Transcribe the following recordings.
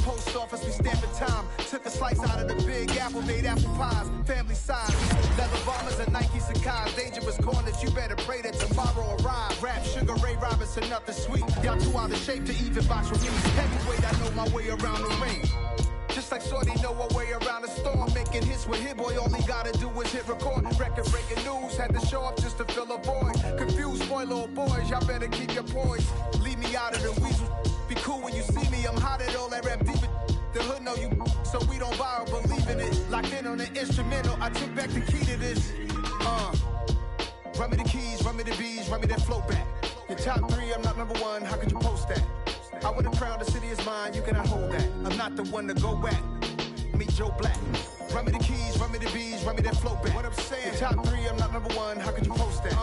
post office, we stamping time. Took a slice out of the big apple, made apple pies. Family size, leather bombers and Nike Sacai's. Dangerous corners, you better pray that tomorrow arrive. Rap, Sugar Ray Robinson, nothing sweet. Y'all too out of shape to even box with me. Heavyweight, I know my way around the ring. Just like Shorty know her way around the storm. Making hits with Hit Boy, all he gotta do is hit record. Record breaking news, had to show up just to fill a void. Confused boy, little boys, y'all better keep your poise. Leave me out of the weasel. Be cool when you see me, I'm hot at all that rap deep. The hood know you, so we don't borrow, believe in it. Locked in on the instrumental, I took back the key to this. Run me the keys, run me the bees, run me that flow back. Your top 3, I'm not number 1, how could you post that? I would've crowned the city is mine, you cannot hold that. I'm not the one to go back. Meet Joe Black. Run me the keys, run me the bees, run me that flow back. What I'm saying, your top 3, I'm not number 1, how could you post that?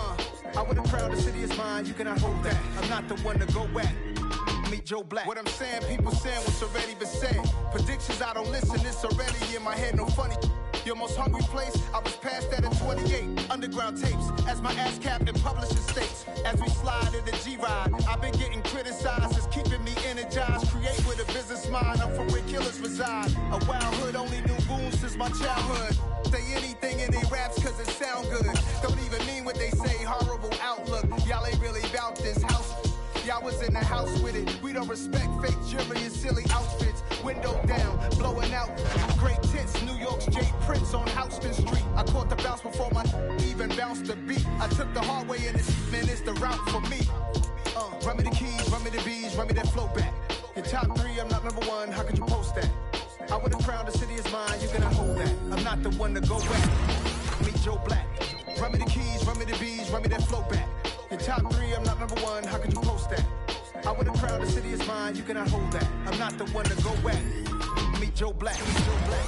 I would've crowned the city is mine, you cannot hold that. I'm not the one to go back. Meet Joe Black. What I'm saying, people saying what's already been said. Predictions, I don't listen, it's already in my head, no funny. Your most hungry place, I was past that at 28. Underground tapes, as my ass cap in publishing states. As we slide in the G-Ride, I've been getting criticized, it's keeping me energized. Create with a business mind, I'm from where killers reside. A wild hood, only knew goons since my childhood. Say anything in they raps cause it sound good. Don't even mean what they say, horrible outlook. Y'all ain't really about this house. Y'all was in the house with it. We don't respect fake jewelry and silly outfits. Window down, blowing out. Great tits, New York's J. Prince on Houston Street. I caught the bounce before my even bounced the beat. I took the hard way in this, man, it's the route for me. Run me the keys, run me the bees, run me that flow back. Your top 3, I'm not number 1, how could you post that? I would've crowned the city is mine, you cannot hold that. I'm not the one to go back. Meet Joe Black. Run me the keys, run me the bees, run me that flow back. Your top 3, I'm not number 1, how could you post that? I would've crowned the city is mine, you cannot hold that. I'm not the one to go back. Meet Joe Black, meet Joe Black.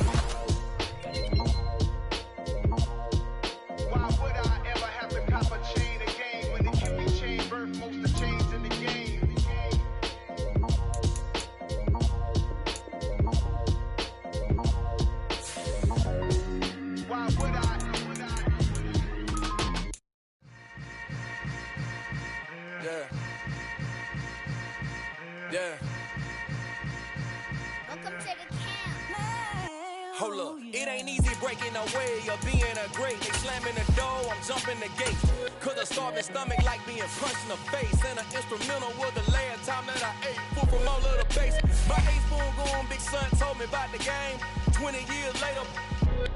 Why would I ever have to cop a chain again when it can be chain birth most of chains in the game? Why would I? Yeah. Welcome to the camp. Hold up, it ain't easy breaking away or being a great. They slamming the door, I'm jumping the gate. Cause a starving stomach like being punched in the face. And an instrumental was the last time that I ate food from all of the base. My A-spoon going, big son told me about the game. 20 years later,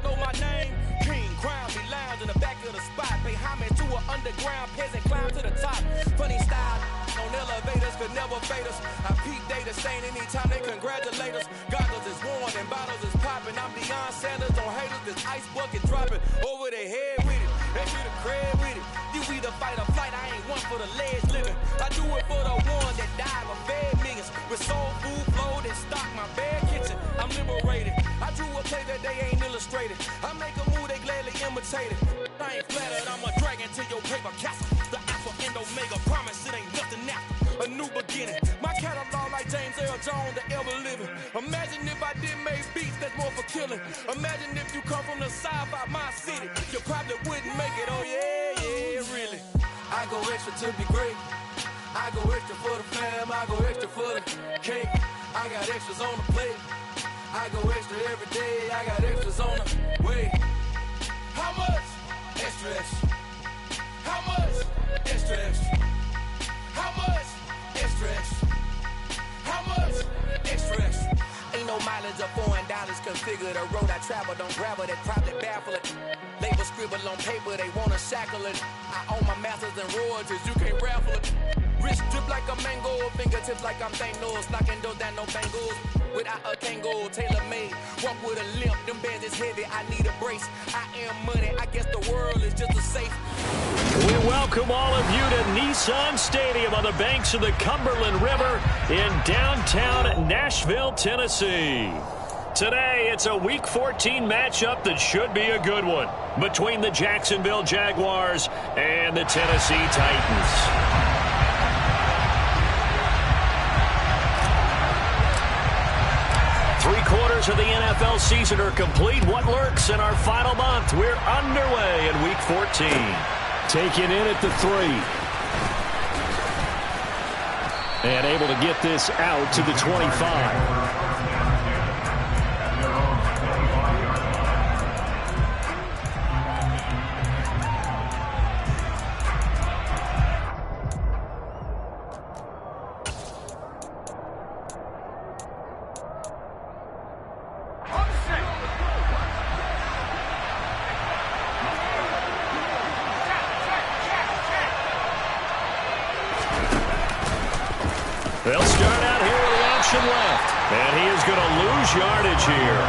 know my name. King, crown, me lounge in the back of the spot. Pay homage to an underground peasant, climb to the top. Funny style on elevators could never fade us. I peep data saying anytime they congratulate us. Goggles is worn and bottles is popping. I'm Deion Sanders on haters, this ice bucket dropping over their head with it. They get a crib with it. You either fight or flight, I ain't one for the legs living. I do it for the ones that died or fed millions. With soul food flow that stock my bare kitchen. I'm liberated. I drew a play that they ain't illustrated. I make a move they gladly imitate it. I ain't flattered, I'm a dragon to your paper castle. The alpha and omega, promise it ain't nothing after. A new beginning. My catalog like James Earl Jones, the ever living. Imagine if I did make beats that's more for killing. Imagine if you come from the south out my city. You probably wouldn't make it, oh yeah, really. I go extra to be great. I go extra for the fam, I go extra for the cake. I got extras on the plate. I go extra every day, I got extras on the way. How much? Extra, extra. How much? Extra, extra. How much? Extra, extra. How much? Extra, extra. Ain't no mileage of $4 configure the road I travel. Don't gravel that probably baffle it. Label scribble on paper, they wanna shackle it. I own my masters and royalties, you can't raffle it. Wrist drip like a mango, fingertips like I'm Thanos. Knocking those down, no bangles. Without a Kango, tailor-made. Walk with a limp, them bands is heavy, I need a brace. I am money, I guess the world is just a safe. We welcome all of you to Nissan Stadium on the banks of the Cumberland River in downtown Nashville, Tennessee. Today, it's a Week 14 matchup that should be a good one between the Jacksonville Jaguars and the Tennessee Titans. Three-quarters of the NFL season are complete. What lurks in our final month? We're underway in Week 14. Taken in at the 3. And able to get this out to the 25. motion left. And he is going to lose yardage here.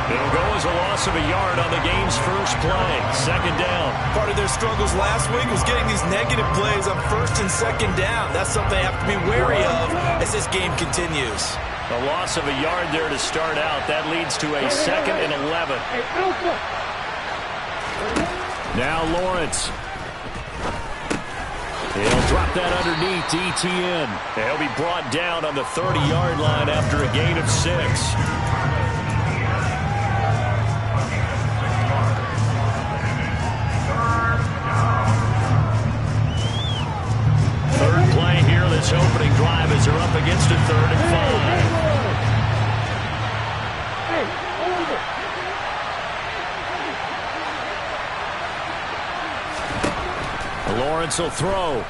It'll go as a loss of a yard on the game's first play. Second down. Part of their struggles last week was getting these negative plays on first and second down. That's something they have to be wary of as this game continues. A loss of a yard there to start out. That leads to a 2nd and 11. Now Lawrence. He'll drop that underneath to ETN. He'll be brought down on the 30-yard line after a gain of 6. Third play here, this opening drive as they're up against a 3rd and 5. Lawrence will throw.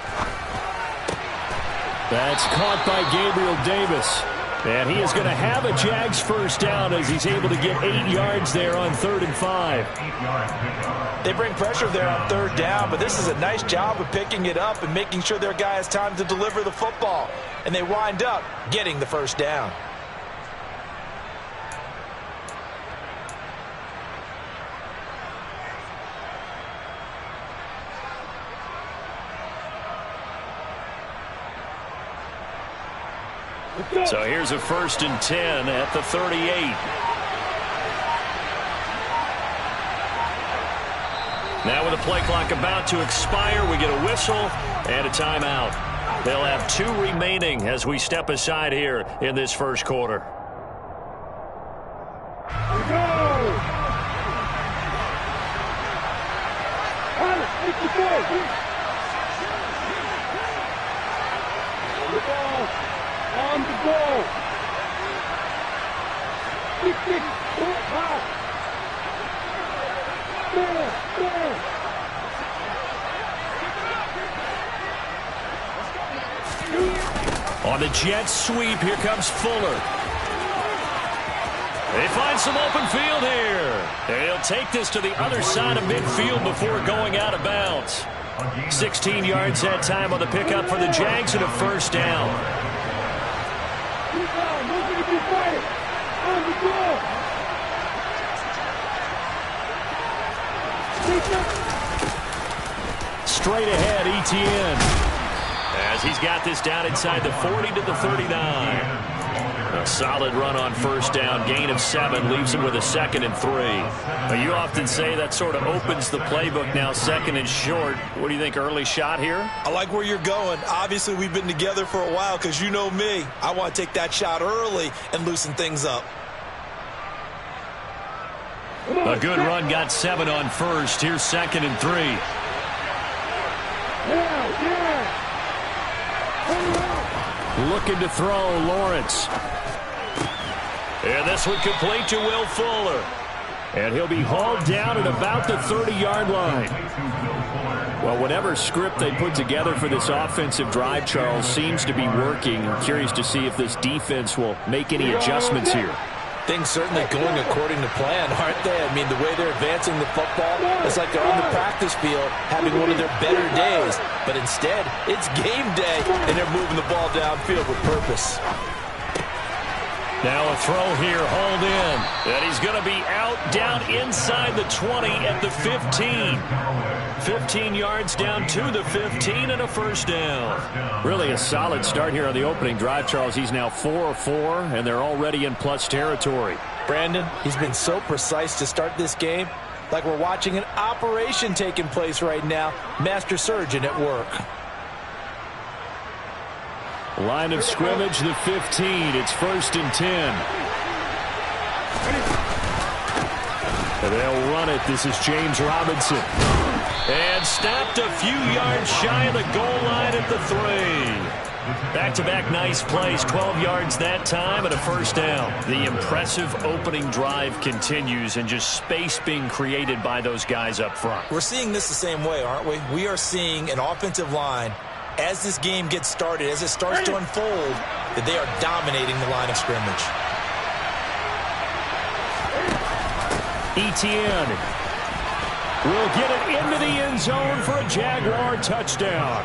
That's caught by Gabriel Davis. And he is going to have a Jags first down as he's able to get 8 yards there on 3rd and 5. They bring pressure there on 3rd down, but this is a nice job of picking it up and making sure their guy has time to deliver the football. And they wind up getting the first down. So here's a 1st and 10 at the 38. Now with the play clock about to expire, we get a whistle and a timeout. They'll have 2 remaining as we step aside here in this first quarter. On the ball. On the jet sweep, here comes Fuller. They find some open field here. They'll take this to the other side of midfield before going out of bounds. 16 yards that time on the pickup for the Jags and a first down. Straight ahead, ETN. As he's got this down inside the 40 to the 39. A solid run on first down. Gain of 7 leaves him with a 2nd and 3. Now, you often say that sort of opens the playbook now, 2nd and short. What do you think, early shot here? I like where you're going. Obviously, we've been together for a while because you know me. I want to take that shot early and loosen things up. A good run, got 7 on first. Here's 2nd and 3. Looking to throw, Lawrence. And this one complete to Will Fuller. And he'll be hauled down at about the 30-yard line. Well, whatever script they put together for this offensive drive, Charles, seems to be working. I'm curious to see if this defense will make any adjustments here. Things certainly going according to plan, aren't they? I mean, the way they're advancing the football, it's like they're on the practice field having one of their better days. But instead, it's game day, and they're moving the ball downfield with purpose. Now a throw here, hauled in. And he's going to be out down inside the 20 at the 15. 15 yards down to the 15 and a first down. Really a solid start here on the opening drive, Charles. He's now 4 of 4, and they're already in plus territory. Brandon, he's been so precise to start this game. Like we're watching an operation taking place right now. Master surgeon at work. Line of scrimmage, the 15. It's 1st and 10. And they'll run it. This is James Robinson. And stopped a few yards shy of the goal line at the 3. Back-to-back nice plays. 12 yards that time and a first down. The impressive opening drive continues, and just space being created by those guys up front. We're seeing this the same way, aren't we? We are seeing an offensive line, as this game gets started, as it starts to unfold, that they are dominating the line of scrimmage. ETN will get it into the end zone for a Jaguar touchdown.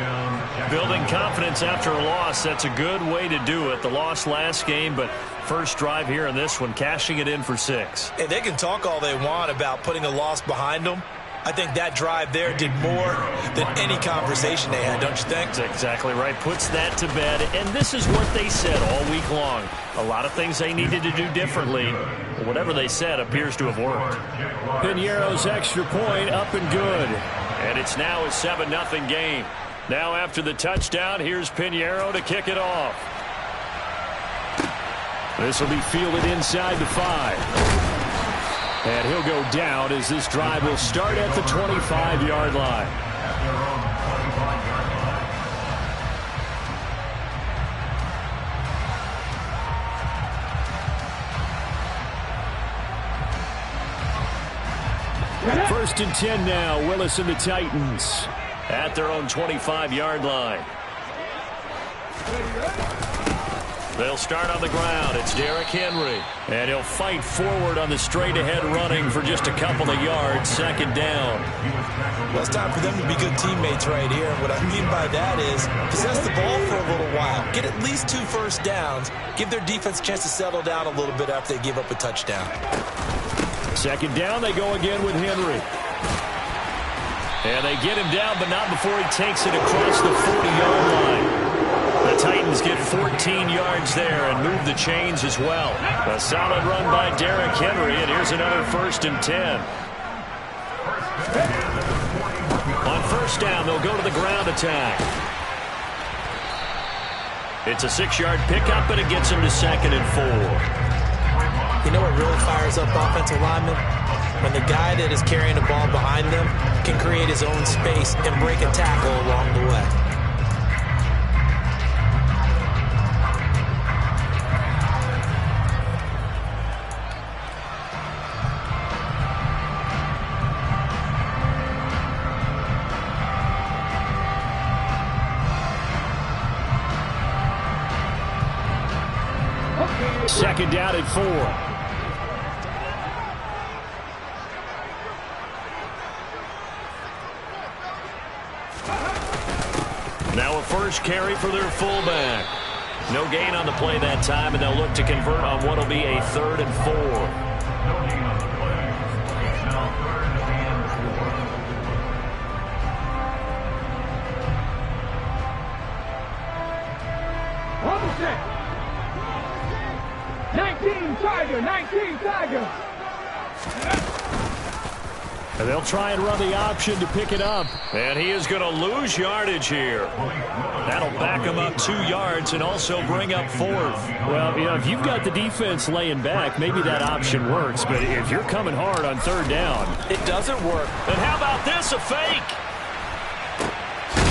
building confidence after a loss, that's a good way to do it. The loss last game, but first drive here in this one, cashing it in for 6. Hey, they can talk all they want about putting a loss behind them. I think that drive there did more than any conversation they had, don't you think? That's exactly right. Puts that to bed, and this is what they said all week long. A lot of things they needed to do differently. Whatever they said appears to have worked. Piñeiro's extra point up and good. And it's now a 7-0 game. Now after the touchdown, here's Piñeiro to kick it off. This will be fielded inside the 5. And he'll go down as this drive will start at the 25-yard line. First and 10 now, Willis and the Titans at their own 25-yard line. They'll start on the ground. It's Derrick Henry. And he'll fight forward on the straight-ahead running for just a couple of yards. Second down. Well, it's time for them to be good teammates right here. What I mean by that is possess the ball for a little while. Get at least 2 first downs. Give their defense a chance to settle down a little bit after they give up a touchdown. Second down, they go again with Henry. And they get him down, but not before he takes it across the 40-yard line. The Titans get 14 yards there and move the chains as well. A solid run by Derrick Henry, and here's another first and 10. On first down, they'll go to the ground attack. It's a 6-yard pickup, and it gets them to 2nd and 4. You know what really fires up offensive linemen? When the guy that is carrying the ball behind them can create his own space and break a tackle along the way. Second down at 4. Now a first carry for their fullback. No gain on the play that time, and they'll look to convert on what will be a 3rd and 4. Opposite. 19 Tiger. And they'll try and run the option to pick it up. And he is going to lose yardage here. That'll back him up 2 yards and also bring up 4th. Well, you know, if you've got the defense laying back, maybe that option works. But if you're coming hard on 3rd down, it doesn't work. And how about this, a fake?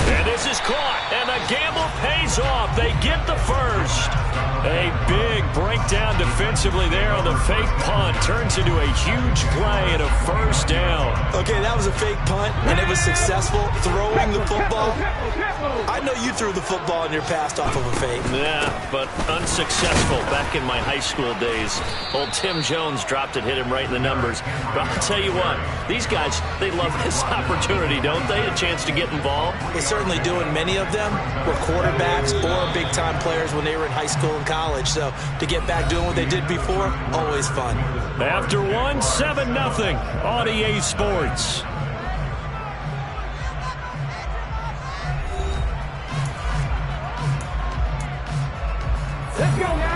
And this is caught, and the gamble pays off. They get the first. A big breakdown defensively there on the fake punt. Turns into a huge play and a first down. Okay, that was a fake punt, and it was successful throwing the football. I know you threw the football in your past off of a fake. Yeah, but unsuccessful back in my high school days. Old Tim Jones dropped it, hit him right in the numbers. But I'll tell you what, these guys, they love this opportunity, don't they? A chance to get involved. They certainly do, and many of them were quarterbacks or big-time players when they were in high school and college. So to get back doing what they did before, always fun. After 7-0 on EA Sports.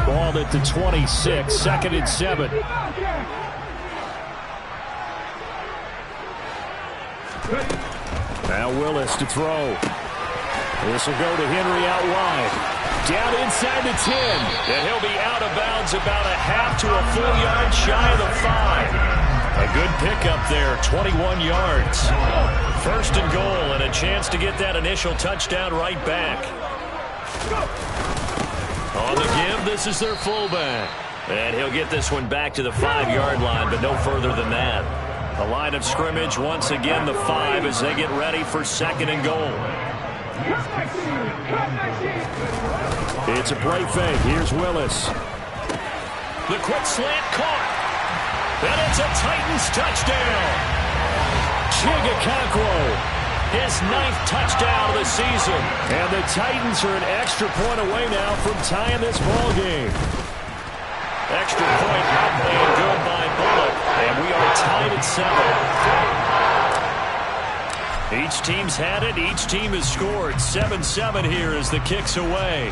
ball at the 26, 2nd and 7. Now Willis to throw. This will go to Henry out wide. Down inside the 10. And he'll be out of bounds about a half to a full yard shy of the 5. A good pickup there, 21 yards. First and goal, and a chance to get that initial touchdown right back. On the give, this is their fullback. And he'll get this one back to the 5-yard line, but no further than that. The line of scrimmage, once again, the 5 as they get ready for 2nd and goal. It's a play fake. Here's Willis. The quick slant caught. And it's a Titans touchdown. Chigakakwo. his 9th touchdown of the season. And the Titans are an extra point away now from tying this ball game. Extra point up and good by Bullock. And we are tied at 7. Each team's had it. Each team has scored. 7-7 here as the kick's away.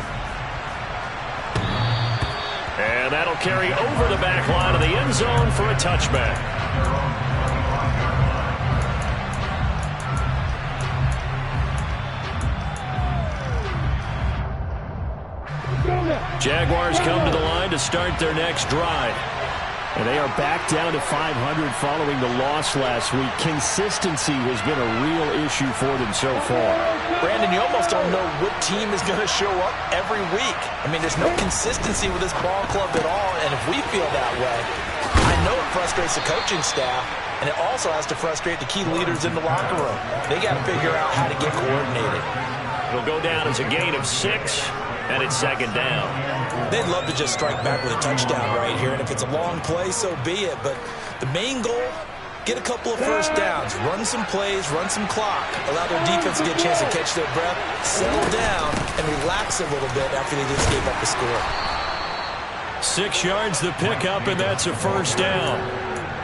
And that'll carry over the back line of the end zone for a touchback. Jaguars come to the line to start their next drive. And they are back down to 500 following the loss last week. Consistency has been a real issue for them so far. Brandon, you almost don't know what team is going to show up every week. I mean, there's no consistency with this ball club at all, and if we feel that way, I know it frustrates the coaching staff, and it also has to frustrate the key leaders in the locker room. They got to figure out how to get coordinated. It'll go down as a gain of 6. And it's second down. They'd love to just strike back with a touchdown right here, and if it's a long play, so be it. But the main goal, get a couple of first downs, run some plays, run some clock, allow their defense to get a chance to catch their breath, settle down, and relax a little bit after they just gave up the score. 6 yards the pickup, and that's a first down.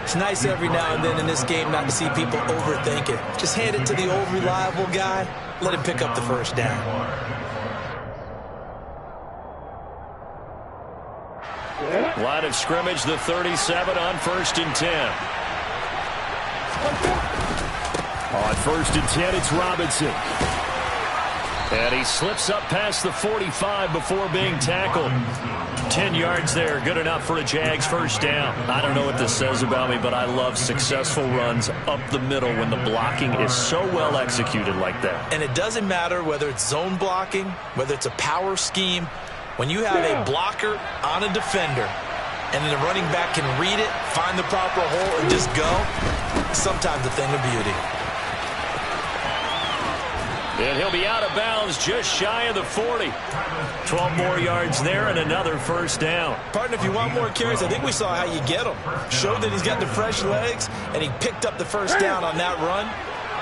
It's nice every now and then in this game not to see people overthink it. Just hand it to the old reliable guy, let him pick up the first down. Line of scrimmage, the 37 on 1st and 10. On 1st and 10, it's Robinson. And he slips up past the 45 before being tackled. 10 yards there, good enough for a Jags first down. I don't know what this says about me, but I love successful runs up the middle when the blocking is so well executed like that. And it doesn't matter whether it's zone blocking, whether it's a power scheme. When you have a blocker on a defender and then the running back can read it, find the proper hole, and just go, sometimes a thing of beauty. And he'll be out of bounds just shy of the 40. 12 more yards there and another first down. Partner, if you want more carries, I think we saw how you get them. Showed that he's got the fresh legs, and he picked up the first down on that run.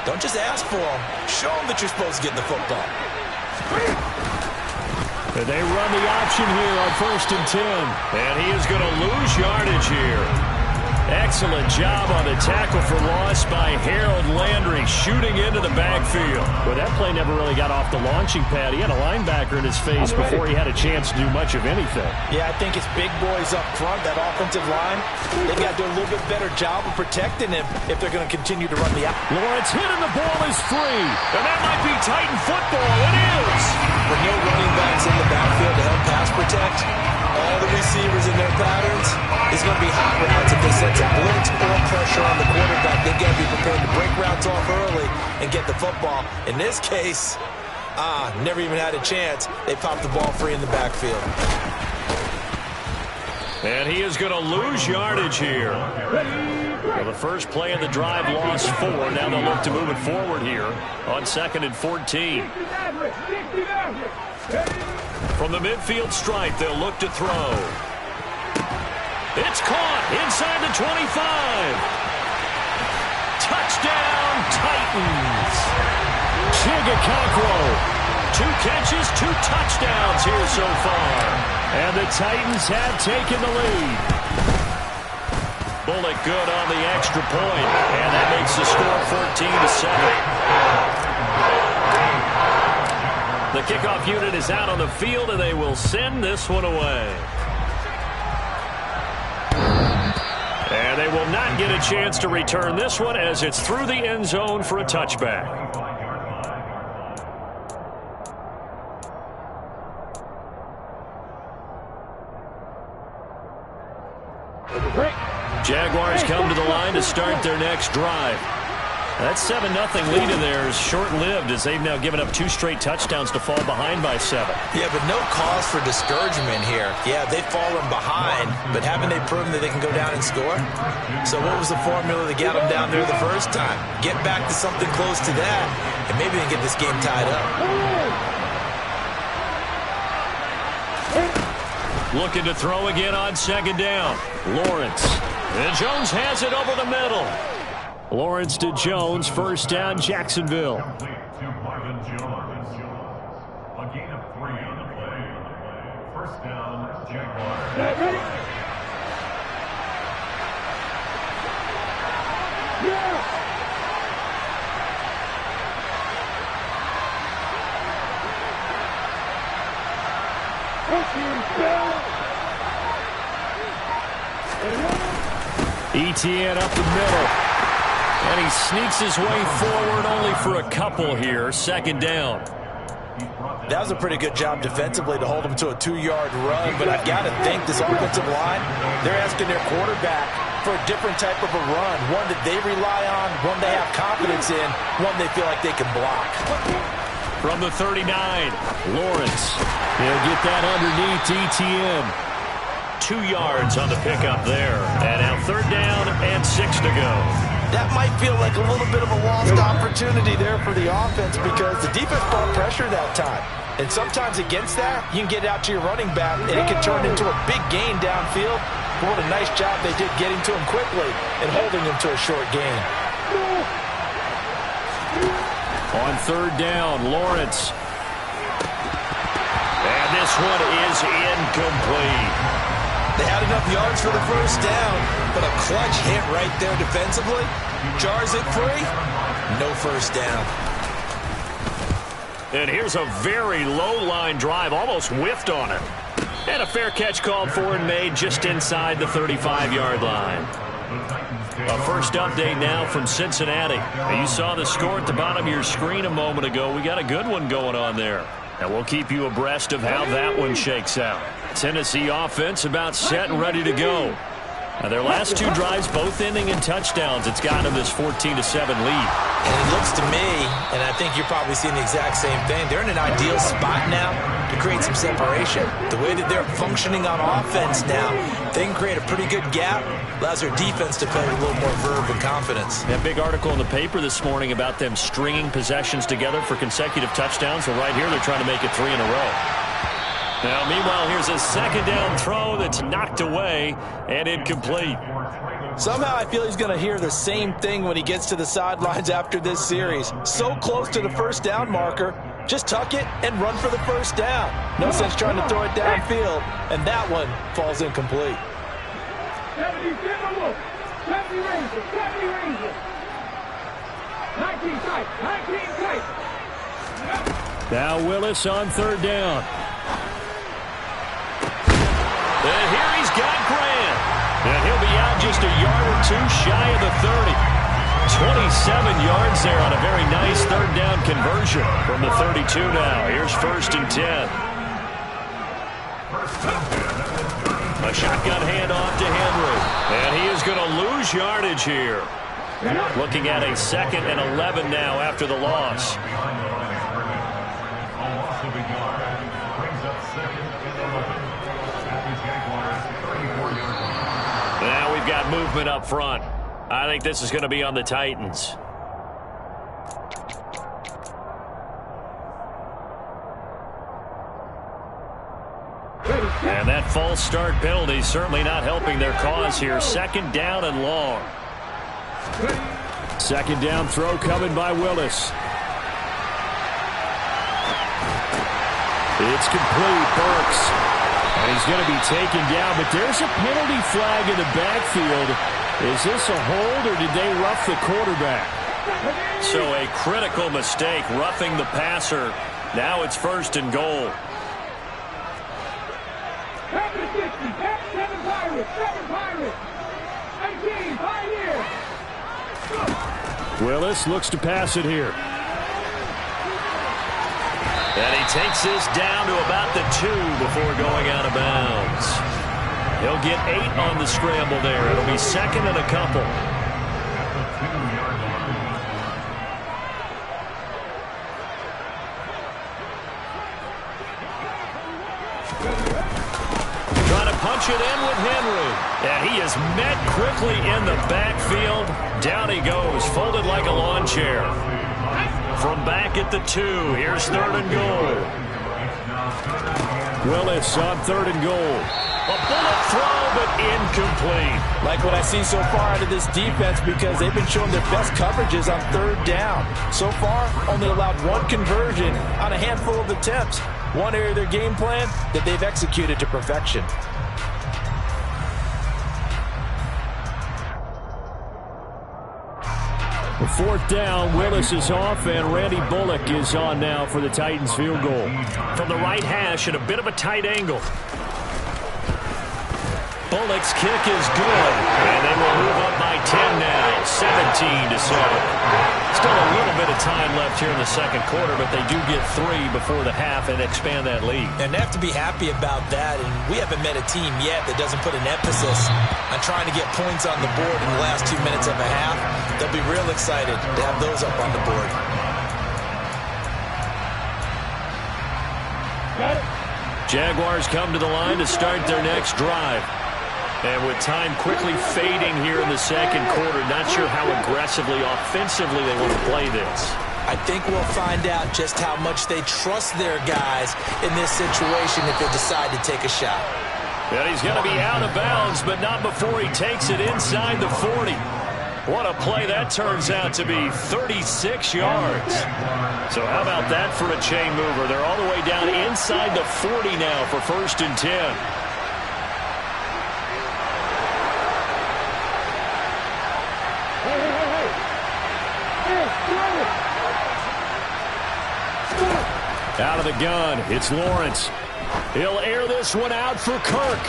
Don't just ask for them. Show them that you're supposed to get the football. And they run the option here on 1st and 10. And he is going to lose yardage here. Excellent job on the tackle for loss by Harold Landry, shooting into the backfield. Well, that play never really got off the launching pad. He had a linebacker in his face before he had a chance to do much of anything. Yeah, I think it's big boys up front, that offensive line. They've got to do a little bit better job of protecting him if they're going to continue to run the out. Lawrence hit and the ball is free. And that might be Titan football. It is. With no running backs in the backfield to help pass protect, all the receivers in their patterns, it's going to be hot routes if they sense a blitz or pressure on the quarterback. They've got to be prepared to break routes off early and get the football. In this case, never even had a chance. They popped the ball free in the backfield. And he is going to lose yardage here. Well, the first play of the drive lost 4. Now they'll look to move it forward here on 2nd and 14. From the midfield stripe, they'll look to throw. It's caught inside the 25. Touchdown, Titans. Chigakakwo. 2 catches, 2 touchdowns here so far. And the Titans have taken the lead. Bullock good on the extra point. And that makes the score 14-7. The kickoff unit is out on the field, and they will send this one away. And they will not get a chance to return this one as it's through the end zone for a touchback. Jaguars come to the line to start their next drive. That 7-0 lead in there is short-lived as they've now given up 2 straight touchdowns to fall behind by 7. Yeah, but no cause for discouragement here. Yeah, they've fallen behind, but haven't they proven that they can go down and score? So what was the formula that got them down there the first time? Get back to something close to that, and maybe they can get this game tied up. Looking to throw again on 2nd down. Lawrence. And Jones has it over the middle. Lawrence to Jones, first down, Jacksonville. Etienne up the middle. And he sneaks his way forward only for a couple here. Second down. That was a pretty good job defensively to hold him to a 2-yard run, but I've got to think this offensive line, they're asking their quarterback for a different type of a run, one that they rely on, one they have confidence in, one they feel like they can block. From the 39, Lawrence. He'll get that underneath Etienne. 2 yards on the pickup there. And now third down and 6 to go. That might feel like a little bit of a lost opportunity there for the offense because the defense brought pressure that time. And sometimes against that, you can get out to your running back, and it can turn into a big gain downfield. But what a nice job they did getting to him quickly and holding him to a short gain. On third down, Lawrence. And this one is incomplete. They had enough yards for the first down, but a clutch hit right there defensively. Jars it free. No first down. And here's a very low-line drive, almost whiffed on it. And a fair catch called for and made just inside the 35-yard line. A first update now from Cincinnati. Now, you saw the score at the bottom of your screen a moment ago. We got a good one going on there. And we'll keep you abreast of how that one shakes out. Tennessee offense about set and ready to go. Now, their last 2 drives both ending in touchdowns. It's gotten them this 14-7 lead. And it looks to me, and I think you're probably seeing the exact same thing, they're in an ideal spot now to create some separation. The way that they're functioning on offense now, they can create a pretty good gap. Allows their defense to play with a little more verve and confidence. That big article in the paper this morning about them stringing possessions together for consecutive touchdowns. Well, right here they're trying to make it 3 in a row. Now, meanwhile, here's a second down throw that's knocked away and incomplete. Somehow I feel he's going to hear the same thing when he gets to the sidelines after this series. So close to the first down marker. Just tuck it and run for the first down. No sense trying to throw it downfield. And that one falls incomplete. 70 Rangers. 19 tight. Now Willis on third down. And here he's got Grant. And he'll be out just a yard or 2 shy of the 30. 27 yards there on a very nice third down conversion from the 32 now. Here's first and 10. A shotgun handoff to Henry. And he is going to lose yardage here. Looking at a 2nd and 11 now after the loss. Now we've got movement up front. I think this is going to be on the Titans. And that false start penalty certainly not helping their cause here. 2nd down and long. 2nd down throw coming by Willis. It's complete. Burks. And he's going to be taken down, but there's a penalty flag in the backfield. Is this a hold, or did they rough the quarterback? So a critical mistake, roughing the passer. Now it's 1st and goal. 7 Pirates. 18 Pioneers. Willis looks to pass it here. And he takes this down to about the 2 before going out of bounds. He'll get 8 on the scramble there. It'll be 2nd and a couple. Trying to punch it in with Henry. And he is met quickly in the backfield. Down he goes, folded like a lawn chair. From back at the 2, here's 3rd and goal. Willis on 3rd and goal. A bullet throw, but incomplete. Like what I see so far out of this defense, because they've been showing their best coverages on 3rd down. So far, only allowed 1 conversion on a handful of attempts. One area of their game plan that they've executed to perfection. The 4th down, Willis is off, and Randy Bullock is on now for the Titans field goal. From the right hash at a bit of a tight angle. Bullock's kick is good, and they will move up by 10 now, 17-7. Still a little bit of time left here in the second quarter, but they do get 3 before the half and expand that lead. And they have to be happy about that, and we haven't met a team yet that doesn't put an emphasis on trying to get points on the board in the last 2 minutes of a half. They'll be real excited to have those up on the board. Jaguars come to the line to start their next drive. And with time quickly fading here in the second quarter, not sure how aggressively, offensively they want to play this. I think we'll find out just how much they trust their guys in this situation if they decide to take a shot. And he's going to be out of bounds, but not before he takes it inside the 40. What a play that turns out to be, 36 yards. So how about that for a chain mover? They're all the way down inside the 40 now for 1st and 10. Out of the gun, it's Lawrence. He'll air this one out for Kirk.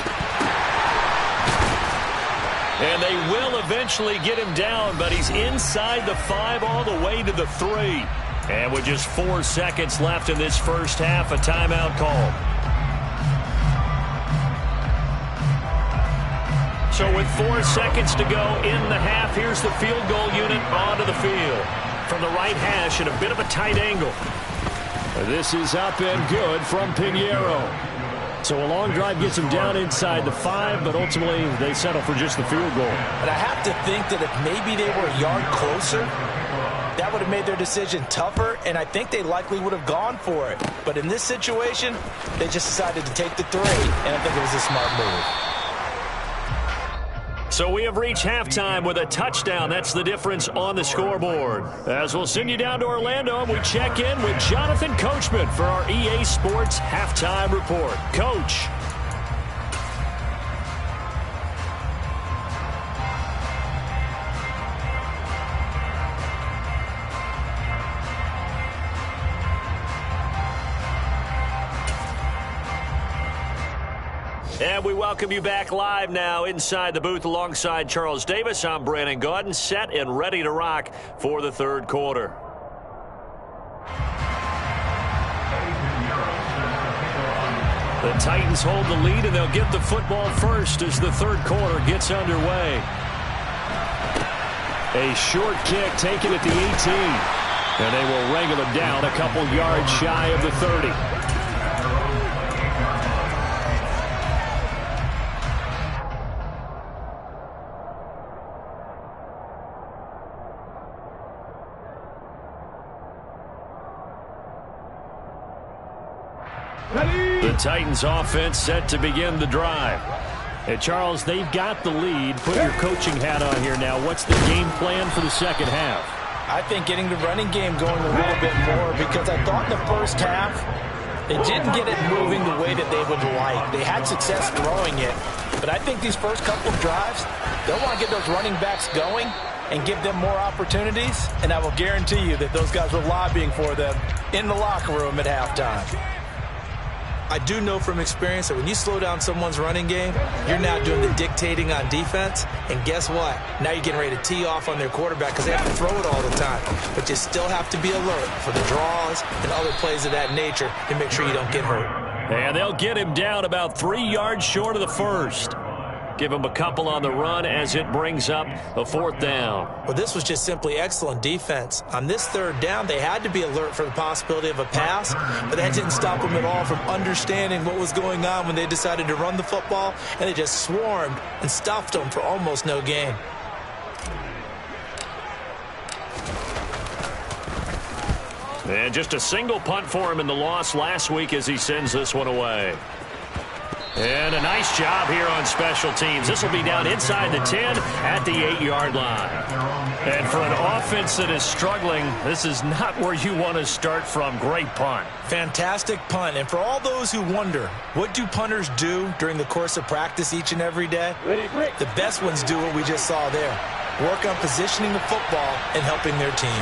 And they will eventually get him down, but he's inside the 5 all the way to the 3. And with just 4 seconds left in this first half, a timeout call. So with 4 seconds to go in the half, here's the field goal unit onto the field. From the right hash at a bit of a tight angle. This is up and good from Pinheiro. So a long drive gets them down inside the 5, but ultimately they settle for just the field goal. But I have to think that if maybe they were a yard closer, that would have made their decision tougher, and I think they likely would have gone for it. But in this situation, they just decided to take the 3, and I think it was a smart move. So we have reached halftime with a touchdown. That's the difference on the scoreboard. As we'll send you down to Orlando, and we check in with Jonathan Coachman for our EA Sports Halftime Report. Coach. And we welcome you back live now inside the booth alongside Charles Davis. I'm Brandon Gaudin, set and ready to rock for the third quarter. The Titans hold the lead, and they'll get the football first as the third quarter gets underway. A short kick taken at the 18. And they will wrangle it down a couple yards shy of the 30. The Titans offense set to begin the drive. And Charles, they've got the lead. Put your coaching hat on here now. What's the game plan for the second half? I think getting the running game going a little bit more, because I thought in the first half they didn't get it moving the way that they would like. They had success throwing it, but I think these first couple of drives, they'll want to get those running backs going and give them more opportunities, and I will guarantee you that those guys were lobbying for them in the locker room at halftime. I do know from experience that when you slow down someone's running game, you're now doing the dictating on defense. And guess what? Now you're getting ready to tee off on their quarterback because they have to throw it all the time. But you still have to be alert for the draws and other plays of that nature to make sure you don't get hurt. And they'll get him down about 3 yards short of the first. Give him a couple on the run as it brings up a fourth down. Well, this was just simply excellent defense. On this third down, they had to be alert for the possibility of a pass, but that didn't stop them at all from understanding what was going on when they decided to run the football, and they just swarmed and stuffed them for almost no gain. And just a single punt for him in the loss last week as he sends this one away. And a nice job here on special teams. This will be down inside the 10 at the 8-yard line. And for an offense that is struggling, this is not where you want to start from. Great punt. Fantastic punt. And for all those who wonder, what do punters do during the course of practice each and every day? The best ones do what we just saw there. Work on positioning the football and helping their team.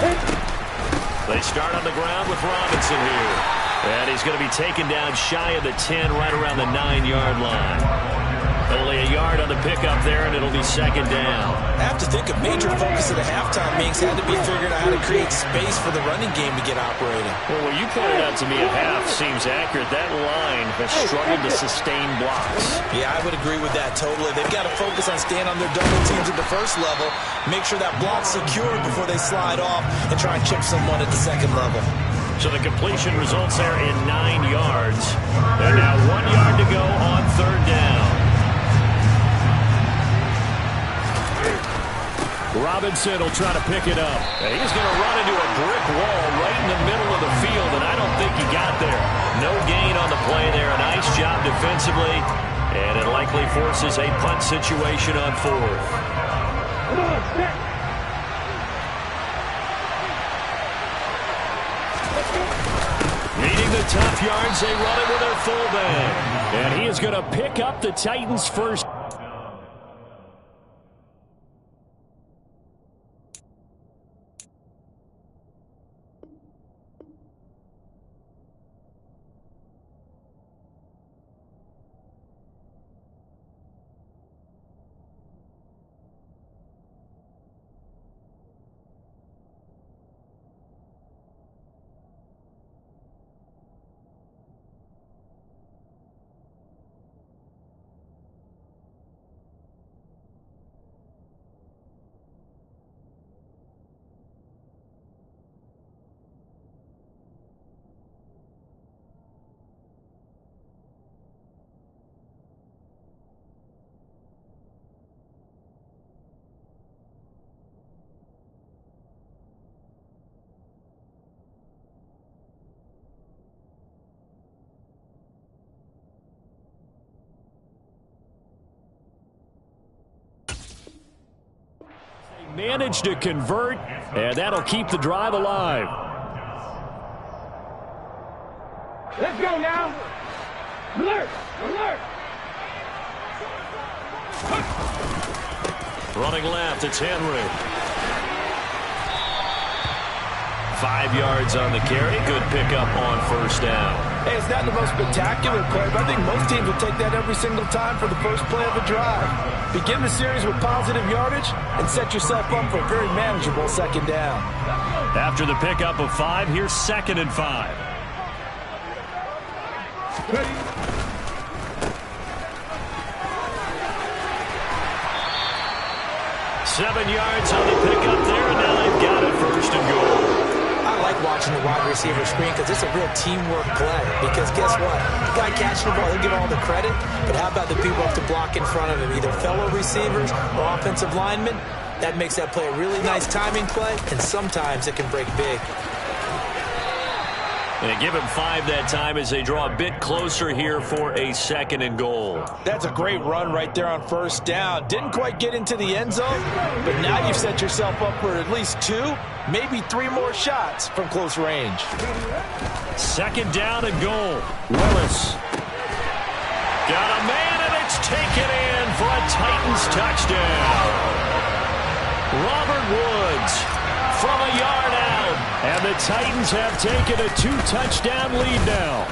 They start on the ground with Robinson here. And he's going to be taken down shy of the 10, right around the 9-yard line. Only a yard on the pickup there, and it'll be second down. I have to think a major focus of the halftime meetings had to be figuring out how to create space for the running game to get operating. Well, what you pointed out to me at half seems accurate. That line has struggled to sustain blocks. Yeah, I would agree with that totally. They've got to focus on staying on their double teams at the first level, make sure that block's secured before they slide off, and try and chip someone at the second level. So the completion results there in 9 yards. And now 1 yard to go on third down. Robinson will try to pick it up. And he's going to run into a brick wall right in the middle of the field, and I don't think he got there. No gain on the play there. A nice job defensively, and it likely forces a punt situation on fourth. Come on, set. Meeting the tough yards, they run it with their fullback. And he is going to pick up the Titans' first. Managed to convert, and that'll keep the drive alive. Let's go now. Alert! Alert! Running left, it's Henry. 5 yards on the carry. Good pickup on first down. Hey, it's not the most spectacular play, but I think most teams will take that every single time for the first play of the drive. Begin the series with positive yardage and set yourself up for a very manageable second down. After the pickup of 5, here's 2nd and 5. Ready? 7 yards on the pickup there, and now they've got it 1st and goal. I like watching the wide receiver screen because it's a real teamwork play. Because guess what? The guy catching the ball, he'll get all the credit. But how about the people up to block in front of him, either fellow receivers or offensive linemen? That makes that play a really nice timing play, and sometimes it can break big. They give him 5 that time as they draw a bit closer here for a 2nd and goal. That's a great run right there on first down. Didn't quite get into the end zone, but now you've set yourself up for at least 2, maybe 3 more shots from close range. 2nd down and goal. Willis. Got a man, and it's taken in for a Titans touchdown. Robert Woods from a yard out. And the Titans have taken a 2-touchdown lead now.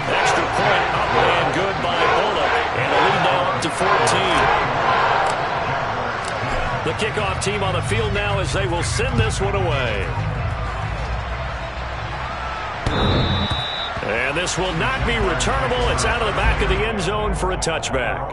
Extra point up and good by Bullock. And a lead now up to 14. The kickoff team on the field now as they will send this one away. And this will not be returnable. It's out of the back of the end zone for a touchback.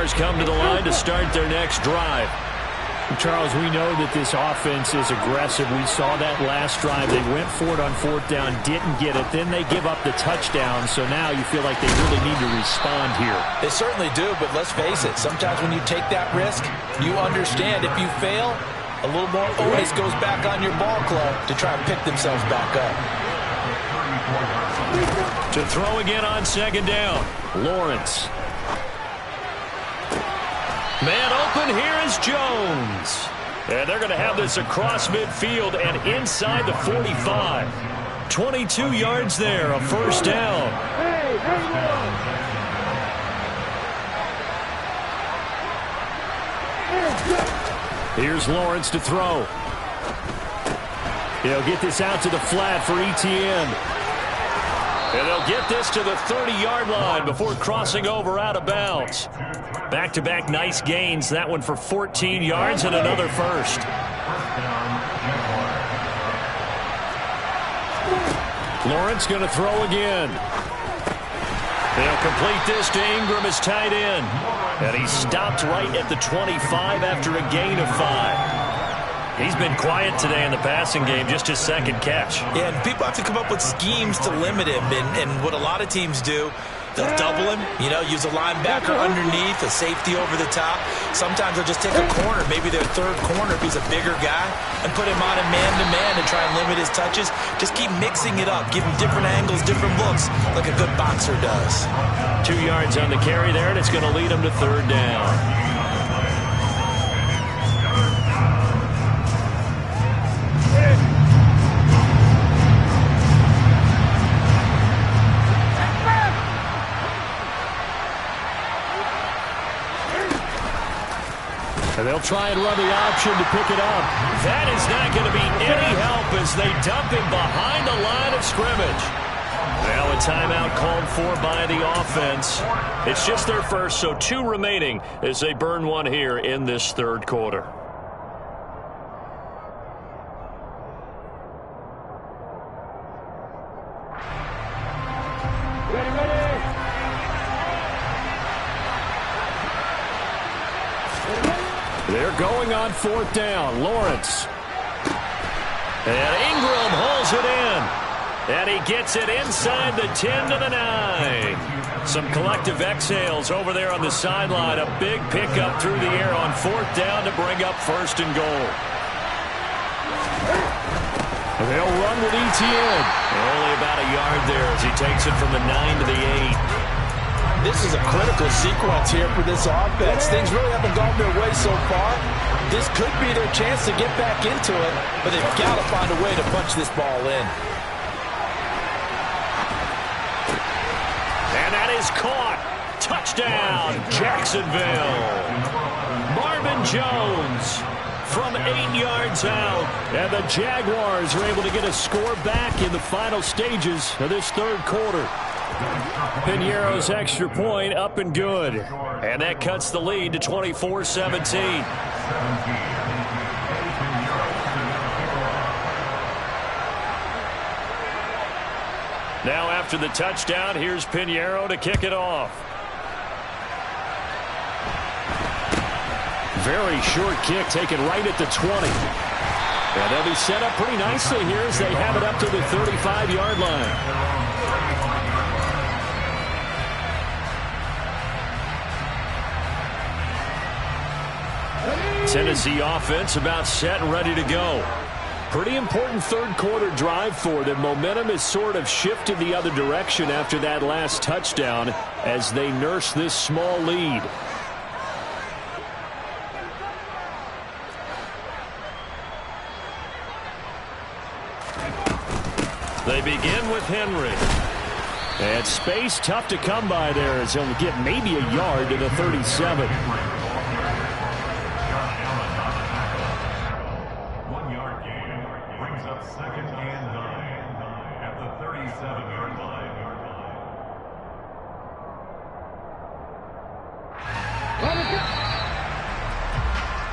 Jaguars come to the line to start their next drive. Charles, we know that this offense is aggressive. We saw that last drive. They went for it on fourth down, didn't get it. Then they give up the touchdown, so now you feel like they really need to respond here. They certainly do, but let's face it. Sometimes when you take that risk, you understand if you fail, a little more onus goes back on your ball club to try and pick themselves back up. To throw again on second down, Lawrence. Man open, here is Jones. And they're going to have this across midfield and inside the 45. 22 yards there, a first down. Here's Lawrence to throw. He'll get this out to the flat for Etienne. And they'll get this to the 30-yard line before crossing over out of bounds. Back-to-back nice gains. That one for 14 yards and another first. Lawrence going to throw again. They'll complete this to Ingram, his tight end. And he stopped right at the 25 after a gain of 5. He's been quiet today in the passing game, just his second catch. Yeah, and people have to come up with schemes to limit him. And what a lot of teams do, they'll double him, use a linebacker underneath, a safety over the top. Sometimes they'll just take a corner, maybe their third corner if he's a bigger guy, and put him on a man-to-man to try and limit his touches. Just keep mixing it up, give him different angles, different looks, like a good boxer does. 2 yards on the carry there, and it's going to lead him to third down. And they'll try and run the option to pick it up. That is not going to be any help as they dump him behind the line of scrimmage. Now a timeout called for by the offense. It's just their first, so 2 remaining as they burn one here in this third quarter. They're going on fourth down. Lawrence. And Ingram holds it in. And he gets it inside the 10 to the 9. Some collective exhales over there on the sideline. A big pickup through the air on fourth down to bring up first and goal. And they'll run with Etienne. Only about a yard there as he takes it from the 9 to the 8. This is a critical sequence here for this offense. Things really haven't gone their way so far. This could be their chance to get back into it, but they've got to find a way to punch this ball in. And that is caught. Touchdown, Jacksonville. Marvin Jones from 8 yards out. And the Jaguars are able to get a score back in the final stages of this third quarter. Piñeiro's extra point up and good. And that cuts the lead to 24-17. Now after the touchdown, here's Piñeiro to kick it off. Very short kick taken right at the 20. And they'll be set up pretty nicely here as they have it up to the 35-yard line. Tennessee offense about set and ready to go. Pretty important third quarter drive for them. Momentum is sort of shifted the other direction after that last touchdown as they nurse this small lead. They begin with Henry. And space tough to come by there as he'll get maybe a yard to the 37.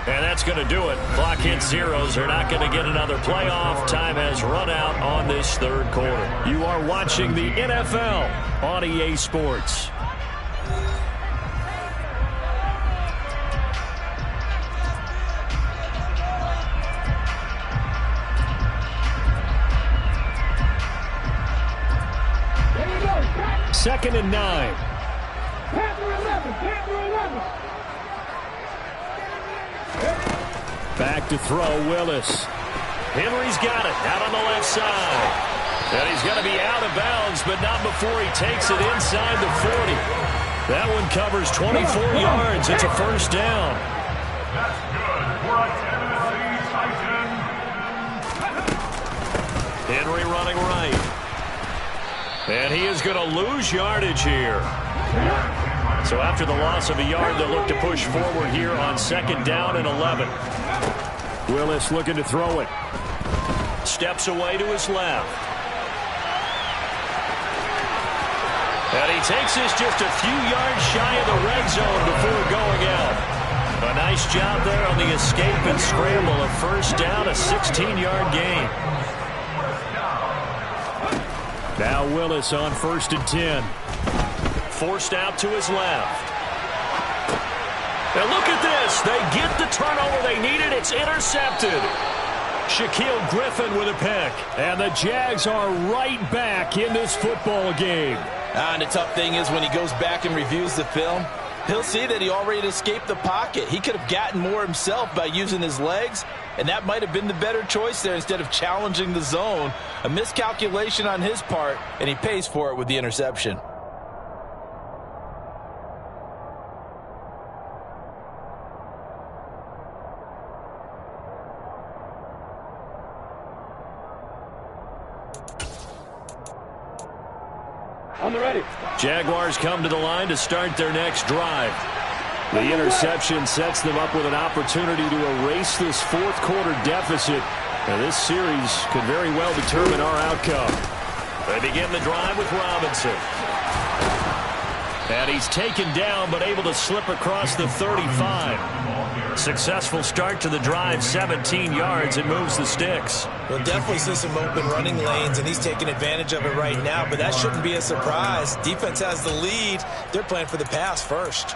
And that's going to do it. Clock hits zeros. They're not going to get another playoff. Time has run out on this third quarter. You are watching the NFL on EA Sports. 2nd and 9. Panther 11, Panther 11. Back to throw, Willis. Henry's got it out on the left side. And he's going to be out of bounds, but not before he takes it inside the 40. That one covers 24 yards. It's a first down. That's good for a Tennessee Titan. Henry running right. And he is going to lose yardage here. So after the loss of a yard, they'll look to push forward here on 2nd down and 11. Willis looking to throw it. Steps away to his left. And he takes this just a few yards shy of the red zone before going out. A nice job there on the escape and scramble. A first down, a 16-yard gain. Now Willis on 1st and 10. Forced out to his left. And look at this. They get the turnover they needed. It's intercepted. Shaquille Griffin with a pick. And the Jags are right back in this football game. And the tough thing is when he goes back and reviews the film, he'll see that he already escaped the pocket. He could have gotten more himself by using his legs, and that might have been the better choice there instead of challenging the zone. A miscalculation on his part, and he pays for it with the interception. On the ready. Jaguars come to the line to start their next drive. The interception sets them up with an opportunity to erase this fourth quarter deficit. And this series could very well determine our outcome. They begin the drive with Robinson. And he's taken down but able to slip across the 35. Successful start to the drive, 17 yards, and moves the sticks. We'll definitely see some open running lanes, and he's taking advantage of it right now, but that shouldn't be a surprise. Defense has the lead. They're playing for the pass first.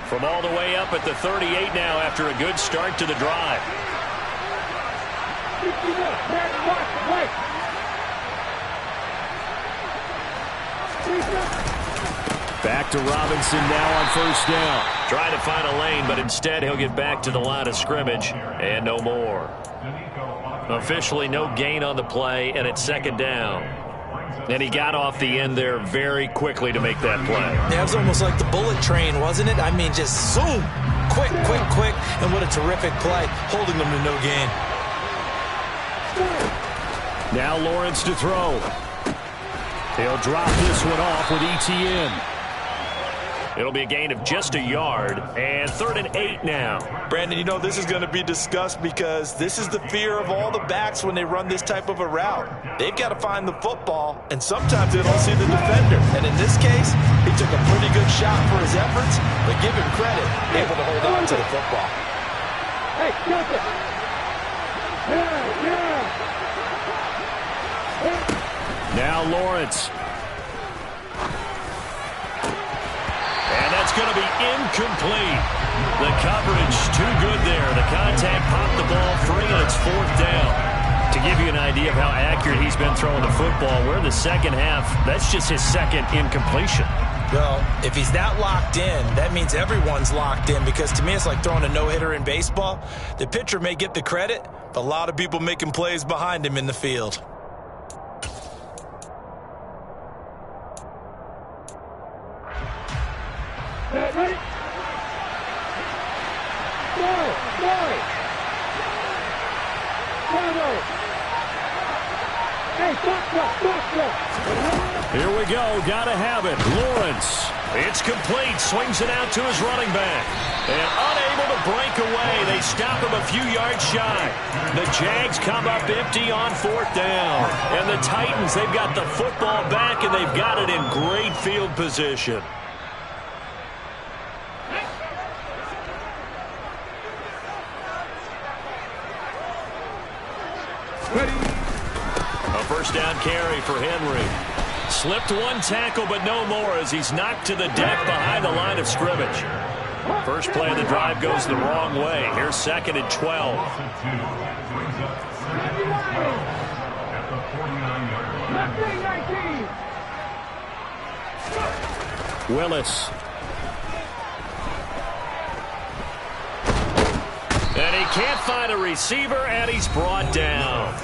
From all the way up at the 38 now after a good start to the drive. Back to Robinson now on 1st down. Trying to find a lane, but instead he'll get back to the line of scrimmage and no more. Officially no gain on the play, and it's 2nd down. And he got off the end there very quickly to make that play. Yeah, it was almost like the bullet train, wasn't it? I mean, just zoom. Quick, quick, quick. And what a terrific play, holding them to no gain. Now Lawrence to throw. He'll drop this one off with ETN. It'll be a gain of just a yard, and 3rd and 8 now. Brandon, you know this is going to be discussed because this is the fear of all the backs when they run this type of a route. They've got to find the football, and sometimes they don't see the defender. And in this case, he took a pretty good shot for his efforts, but give him credit, able to hold on to the football. Hey, jump it. Now Lawrence. And that's going to be incomplete. The coverage too good there. The contact popped the ball free, and it's 4th down. To give you an idea of how accurate he's been throwing the football, we're in the second half. That's just his 2nd incompletion. Well, if he's that locked in, that means everyone's locked in, because to me it's like throwing a no-hitter in baseball. The pitcher may get the credit, but a lot of people making plays behind him in the field. Ready? Here we go. Gotta have it. Lawrence. It's complete. Swings it out to his running back. And unable to break away. They stop him a few yards shy. The Jags come up empty on 4th down. And the Titans, they've got the football back, and they've got it in great field position. A first down carry for Henry. Slipped one tackle, but no more as he's knocked to the deck behind the line of scrimmage. First play of the drive goes the wrong way. Here's 2nd and 12. At the 49-yard line. Willis. And he can't find a receiver, and he's brought down.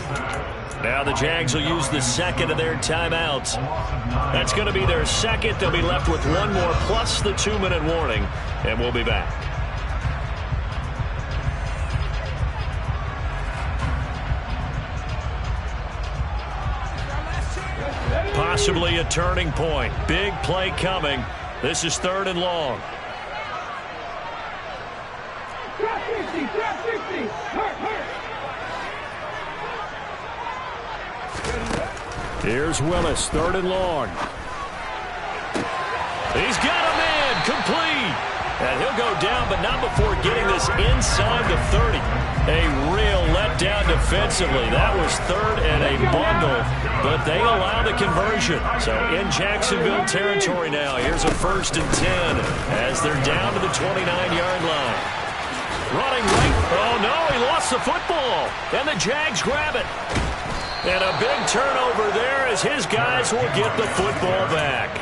Now the Jags will use the second of their timeouts. That's going to be their second. They'll be left with one more plus the 2-minute warning, and we'll be back. Possibly a turning point. Big play coming. This is 3rd and long. Drop 50, drop 50. Hurt. Here's Willis, 3rd and long. He's got a man, complete. And he'll go down, but not before getting this inside the 30. A real letdown defensively. That was 3rd and a bundle, but they allow the conversion. So in Jacksonville territory now, here's a 1st and 10 as they're down to the 29-yard line. Running right. Oh, no, he lost the football. And the Jags grab it. And a big turnover there as his guys will get the football back.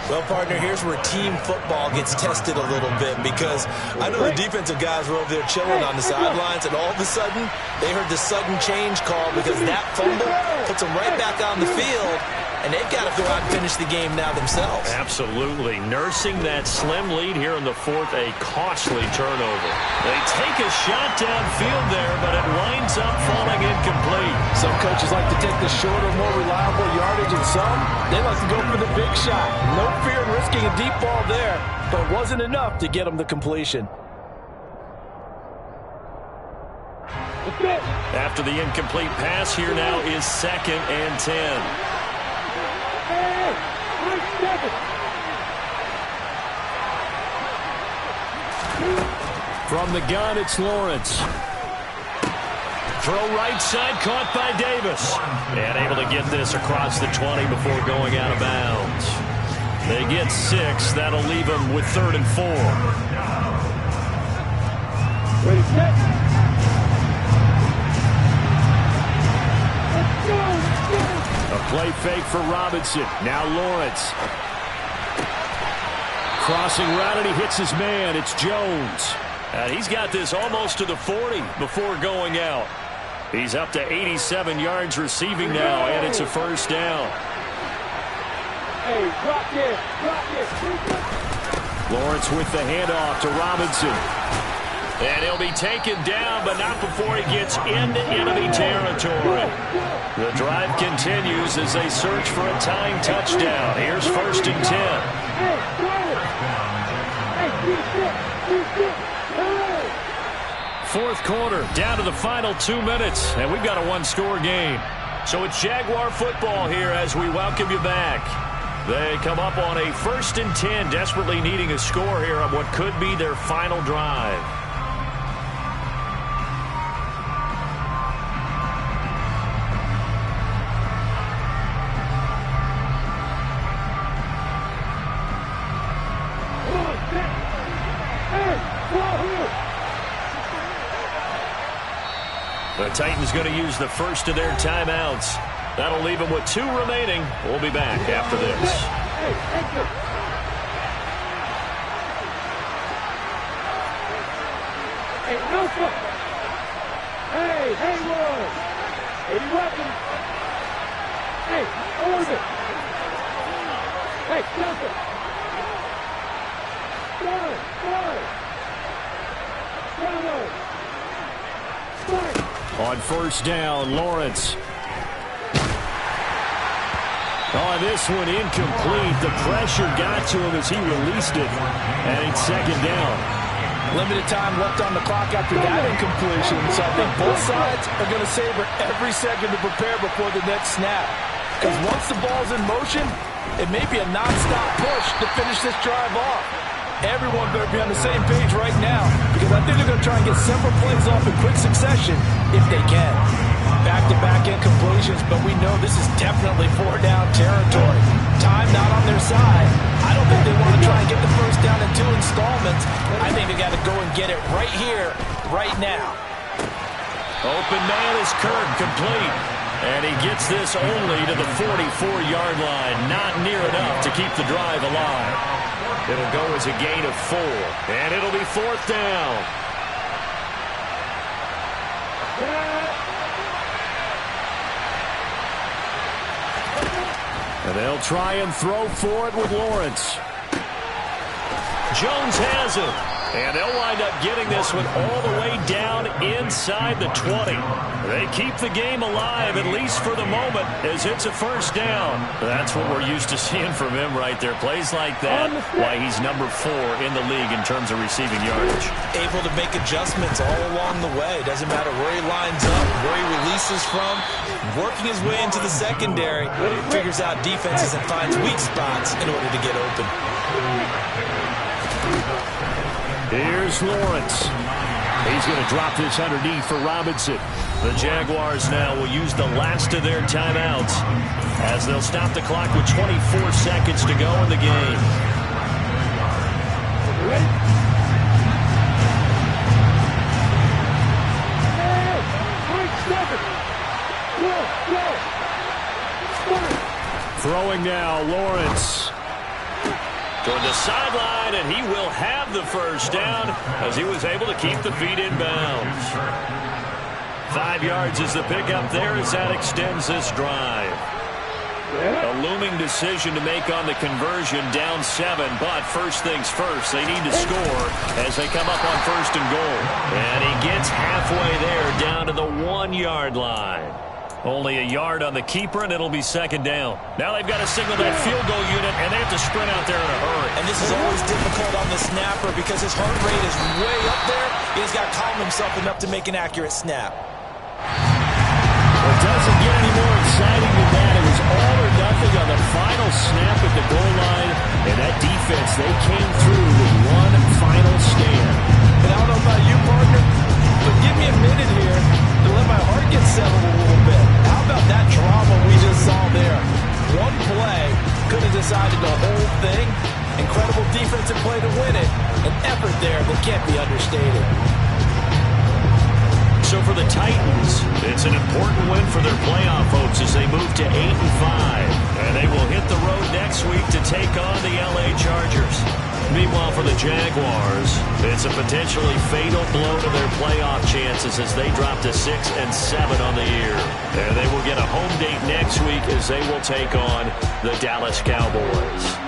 Well, partner, here's where team football gets tested a little bit, because I know the defensive guys were over there chilling on the sidelines, and all of a sudden they heard the sudden change call because that fumble puts them right back on the field, and they've got to go out and finish the game now themselves. Absolutely. Nursing that slim lead here in the 4th, a costly turnover. They take a shot downfield there, but it winds up falling incomplete. Some coaches like to take the shorter, more reliable yardage, and some, they like to go for the big shot. No fear in risking a deep ball there, but it wasn't enough to get them the completion. After the incomplete pass, here now is 2nd and 10. From the gun, it's Lawrence. Throw right side, caught by Davis. And able to get this across the 20 before going out of bounds. They get 6. That'll leave them with 3rd and 4. Ready, set. A play fake for Robinson. Now Lawrence. Crossing route, and he hits his man. It's Jones. And he's got this almost to the 40 before going out. He's up to 87 yards receiving now, and it's a 1st down. Hey, drop it. Lawrence with the handoff to Robinson. And he'll be taken down, but not before he gets into enemy territory. The drive continues as they search for a tying touchdown. Here's 1st and 10. Fourth quarter, down to the final 2 minutes, and we've got a 1-score game. So it's Jaguar football here as we welcome you back. They come up on a 1st and 10, desperately needing a score here on what could be their final drive. The Titans going to use the first of their timeouts. That'll leave them with 2 remaining. We'll be back after this. Hey, Alpha! Hey, Haywood! 80 weapons! Hey, Orbit! Hey, Delta! Slide! On 1st down, Lawrence. On this one, incomplete. The pressure got to him as he released it. And it's 2nd down. Limited time left on the clock after that incompletion, so I think both sides are going to savor every second to prepare before the next snap. Because once the ball's in motion, it may be a non-stop push to finish this drive off. Everyone better be on the same page right now, because I think they're going to try and get several plays off in quick succession if they can. Back-to-back incompletions, but we know this is definitely 4-down territory. Time not on their side. I don't think they want to try and get the first down in 2 installments. I think they got to go and get it right here, right now. Open man is Kirk, complete. And he gets this only to the 44-yard line. Not near enough to keep the drive alive. It'll go as a gain of 4. And it'll be 4th down. And they'll try and throw for it with Lawrence. Jones has it. And they'll wind up getting this one all the way down inside the 20. They keep the game alive, at least for the moment, as it's a 1st down. That's what we're used to seeing from him right there. Plays like that, why he's number 4 in the league in terms of receiving yardage. Able to make adjustments all along the way. Doesn't matter where he lines up, where he releases from. Working his way into the secondary, figures out defenses and finds weak spots in order to get open. Here's Lawrence. He's going to drop this underneath for Robinson. The Jaguars now will use the last of their timeouts as they'll stop the clock with 24 seconds to go in the game. Throwing now, Lawrence. Toward the sideline, and he will have the 1st down as he was able to keep the feet in bounds. 5 yards is the pickup there as that extends this drive. A looming decision to make on the conversion, down 7, but first things first, they need to score as they come up on 1st and goal. And he gets halfway there, down to the 1-yard line. Only a yard on the keeper, and it'll be 2nd down. Now they've got to signal that field goal unit, and they have to sprint out there in a hurry. And this is always difficult on the snapper because his heart rate is way up there. He's got to calm himself enough to make an accurate snap. It doesn't get any more exciting than that. It was all or nothing on the final snap at the goal line, and that defense, they came through with one final stand. And I don't know about you, partner, but give me a minute here to let my heart get settled a little bit. How about that drama we just saw there? One play could have decided the whole thing. Incredible defensive play to win it. An effort there that can't be understated. So for the Titans, it's an important win for their playoff hopes as they move to 8-5. And they will hit the road next week to take on the LA Chargers. Meanwhile, for the Jaguars, it's a potentially fatal blow to their playoff chances as they drop to 6-7 on the year. And they will get a home date next week as they will take on the Dallas Cowboys.